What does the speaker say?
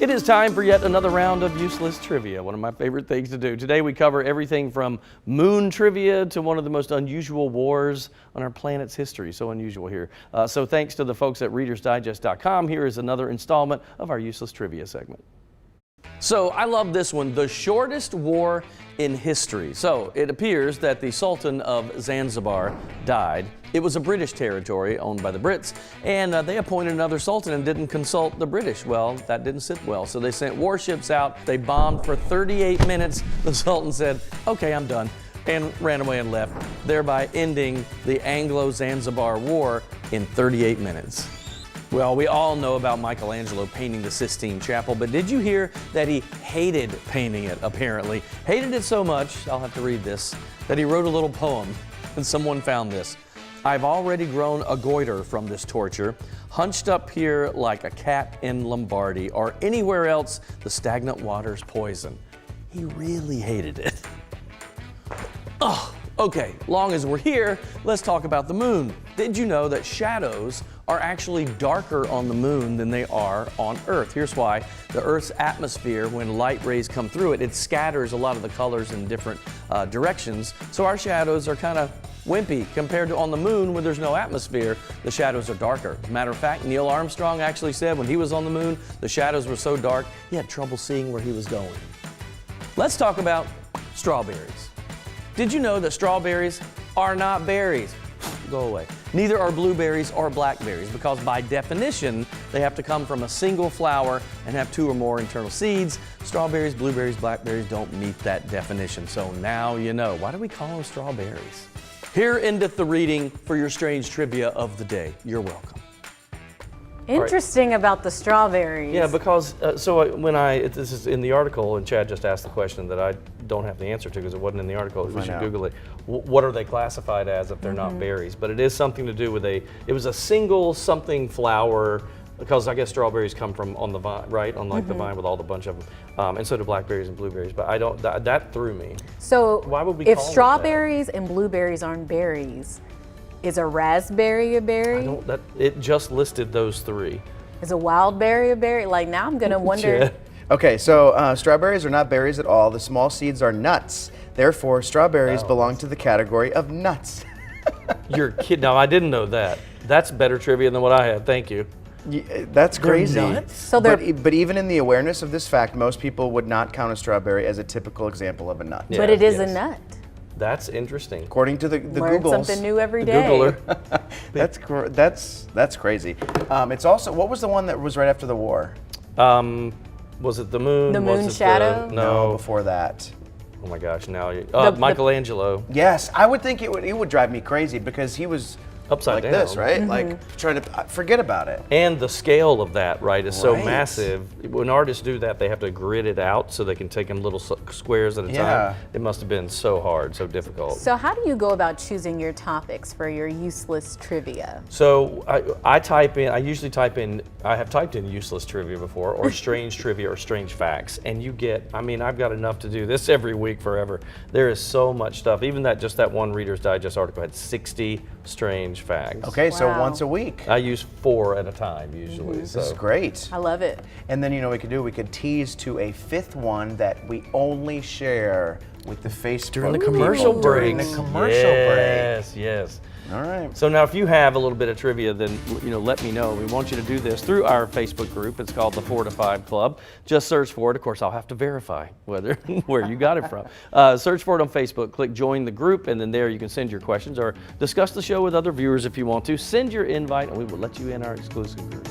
It is time for yet another round of useless trivia, one of my favorite things to do. Today we cover everything from moon trivia to one of the most unusual wars on our planet's history. So unusual here. So thanks to the folks at ReadersDigest.com, here is another installment of our useless trivia segment. So I love this one, the shortest war in history. So it appears that the Sultan of Zanzibar died. It was a British territory owned by the Brits, and they appointed another sultan and didn't consult the British. Well, that didn't sit well, so they sent warships out. They bombed for 38 minutes. The Sultan said, okay, I'm done, and ran away and left, thereby ending the Anglo-Zanzibar War in 38 minutes. Well, we all know about Michelangelo painting the Sistine Chapel, but did you hear that he hated painting it, apparently? Hated it so much, I'll have to read this, that he wrote a little poem, and someone found this. I've already grown a goiter from this torture, hunched up here like a cat in Lombardy, or anywhere else the stagnant water's poison. He really hated it. Oh, okay, long as we're here, let's talk about the moon. Did you know that shadows are actually darker on the moon than they are on Earth? Here's why. The Earth's atmosphere, when light rays come through it, it scatters a lot of the colors in different directions. So our shadows are kind of wimpy compared to on the moon where there's no atmosphere, the shadows are darker. As a matter of fact, Neil Armstrong actually said when he was on the moon, the shadows were so dark, he had trouble seeing where he was going. Let's talk about strawberries. Did you know that strawberries are not berries? Go away. Neither are blueberries or blackberries because by definition, they have to come from a single flower and have 2 or more internal seeds. Strawberries, blueberries, blackberries don't meet that definition. So now you know. Why do we call them strawberries? Here endeth the reading for your strange trivia of the day. You're welcome. Interesting about the strawberries. Yeah, because this is in the article, and Chad just asked the question that I don't have the answer to because it wasn't in the article. We should Google it. What are they classified as if they're not berries? But it is something to do with it was a single something flower, because I guess strawberries come from on the vine, right? On like the vine with all the bunch of them. And so do blackberries and blueberries. But I don't, that threw me. So why would we if call strawberries and blueberries aren't berries, is a raspberry a berry? It just listed those 3. Is a wild berry a berry? Like now I'm gonna wonder. Yeah. Okay, so strawberries are not berries at all. The small seeds are nuts. Therefore, strawberries belong to the category of nuts. You're kidding. No, I didn't know that. That's better trivia than what I had. Thank you. Yeah, that's crazy. Nuts? So but even in the awareness of this fact, most people would not count a strawberry as a typical example of a nut. But it is a nut. That's interesting. According to the Learn Googles. something new every day. Googler. That's crazy. It's also, what was the one that was right after the war? Was it the moon? The moon shadow? No, before that. Oh my gosh! Now, Michelangelo. Yes, I would think it would drive me crazy because he was upside like down. this, right? Like trying to forget about it. And the scale of that, right, is so massive. When artists do that, they have to grid it out so they can take in little squares at a time. It must have been so hard, so difficult. So how do you go about choosing your topics for your useless trivia? So I usually type in, I have typed in useless trivia before, or strange trivia or strange facts, and you get, I've got enough to do this every week forever. There is so much stuff. Even just that one Reader's Digest article had 60 strange facts. Okay, so once a week. I use 4 at a time usually. So. This is great. I love it. And then we could tease to a 5th one that we only share with the Facebook during the commercial break. During the commercial break. Yes. All right. So now if you have a little bit of trivia, then let me know. We want you to do this through our Facebook group. It's called the 4 to 5 Club. Just search for it. Of course, I'll have to verify where you got it from. Search for it on Facebook. Click join the group, and then there you can send your questions or discuss the show with other viewers if you want to. Send your invite, and we will let you in our exclusive group.